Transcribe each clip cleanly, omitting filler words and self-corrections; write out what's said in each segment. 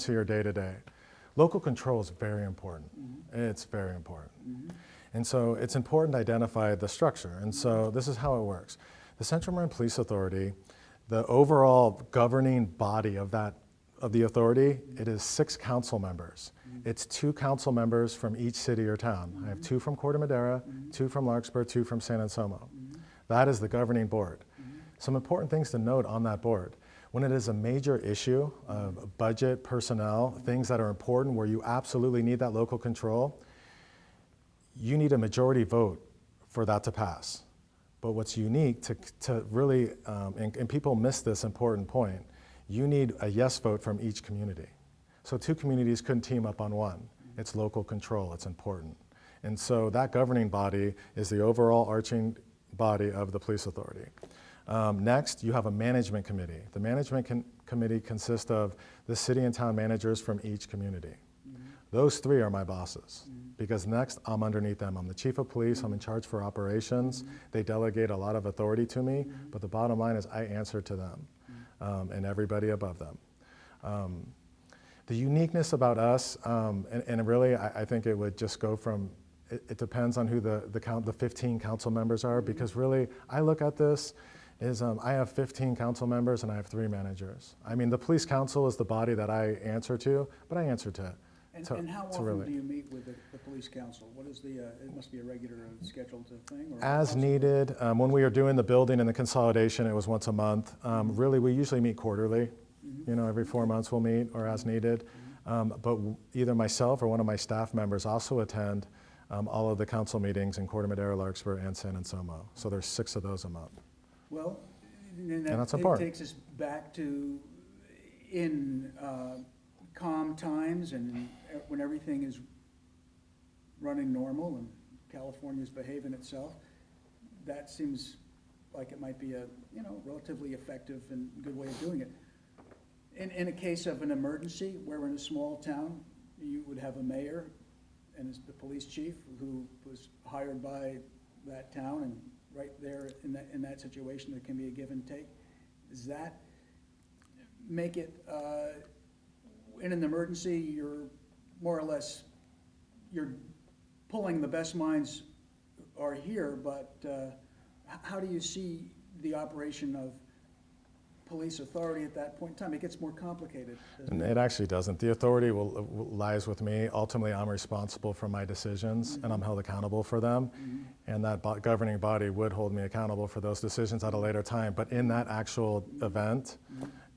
here day to day. Local control is very important. It's very important. And so it's important to identify the structure. And so this is how it works. The Central Marin Police Authority, the overall governing body of the authority, it is 6 council members. It's 2 council members from each city or town. I have 2 from Corte Madera, 2 from Larkspur, 2 from San Anselmo. That is the governing board. Some important things to note on that board. When it is a major issue of budget, personnel, things that are important where you absolutely need that local control, you need a majority vote for that to pass. But what's unique to really, and people miss this important point, you need a yes vote from each community. So 2 communities couldn't team up on one. It's local control, it's important. And so that governing body is the overall arching body of the police authority. Next, you have a management committee. The management committee consists of the city and town managers from each community. Those 3 are my bosses, because next I'm underneath them. I'm the chief of police, I'm in charge for operations. They delegate a lot of authority to me, but the bottom line is I answer to them and everybody above them. The uniqueness about us, and really I think it would just go from, it depends on who the 15 council members are, because really I look at this is I have 15 council members and I have 3 managers. I mean, the police council is the body that I answer to, but I answer to. And how often do you meet with the police council? What is the, it must be a regular scheduled thing? Or as needed. When we were doing the building and the consolidation, it was once a month. Really, we usually meet quarterly. You know, every 4 months we'll meet, or as needed. But either myself or one of my staff members also attend all of the council meetings in Corte Madera, Larkspur, and San Anselmo. So there's 6 of those a month. Well, and that's important. It takes us back to in calm times and when everything is running normal and California's behaving itself. That seems like it might be a relatively effective and good way of doing it. In a case of an emergency, where we're in a small town, you would have a mayor and the police chief who was hired by that town, and right there in that situation there can be a give and take. Does that make it, in an emergency, you're more or less, you're pulling the best minds are here, but how do you see the operation of police authority at that point in time? It gets more complicated. And it actually doesn't. The authority lies with me. Ultimately, I'm responsible for my decisions, and I'm held accountable for them. And that governing body would hold me accountable for those decisions at a later time. But in that actual event,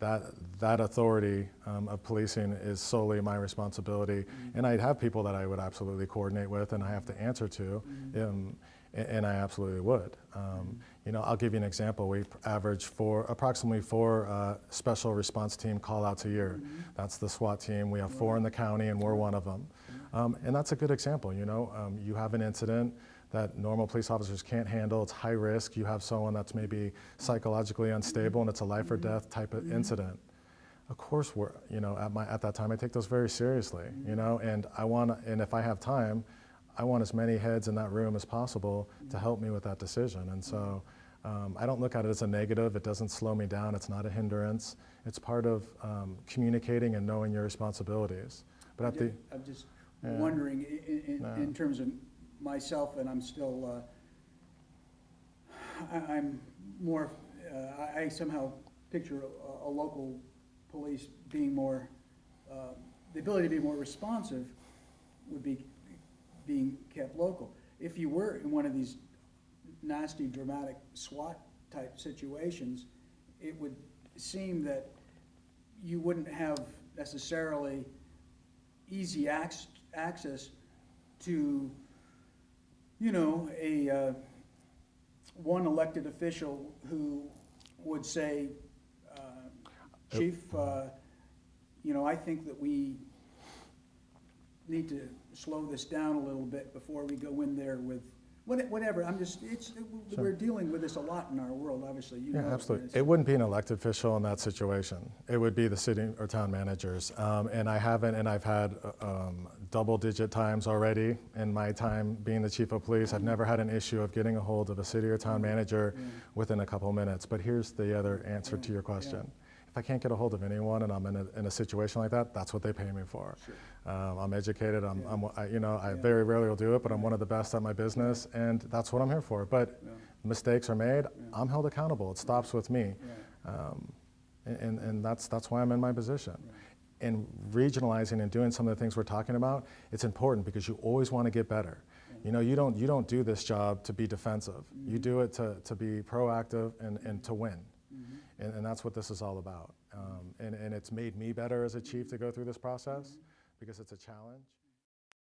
that authority of policing is solely my responsibility. And I'd have people that I would absolutely coordinate with and I have to answer to. And I absolutely would. I'll give you an example. We average approximately 4 special response team call-outs a year. That's the SWAT team. We have 4 in the county, and we're one of them. And that's a good example. You have an incident that normal police officers can't handle. It's high risk. You have someone that's maybe psychologically unstable, and it's a life or death type of incident. Of course, at that time, I take those very seriously. And and if I have time, I want as many heads in that room as possible to help me with that decision. And so I don't look at it as a negative. It doesn't slow me down. It's not a hindrance. It's part of communicating and knowing your responsibilities. But I'm just wondering, in terms of myself, and I'm still, I'm more, I somehow picture a local police being more, the ability to be more responsive would be being kept local. If you were in one of these nasty, dramatic SWAT type situations, it would seem that you wouldn't have necessarily easy access to, a one elected official who would say, Chief, I think that we need to slow this down a little bit before we go in there with whatever. We're dealing with this a lot in our world, obviously. Absolutely. It wouldn't be an elected official in that situation. It would be the city or town managers. And I've had double-digit times already in my time being the chief of police. I've never had an issue of getting a hold of a city or town manager within a couple minutes. But here's the other answer to your question. if I can't get a hold of anyone and I'm in a situation like that, that's what they pay me for. Sure. I'm educated. I very rarely will do it, but I'm one of the best at my business, and that's what I'm here for. But mistakes are made. I'm held accountable. It stops with me, and that's why I'm in my position. And regionalizing and doing some of the things we're talking about, it's important because you always want to get better. You know, you don't do this job to be defensive. You do it to be proactive and to win. And that's what this is all about. And it's made me better as a chief to go through this process because it's a challenge.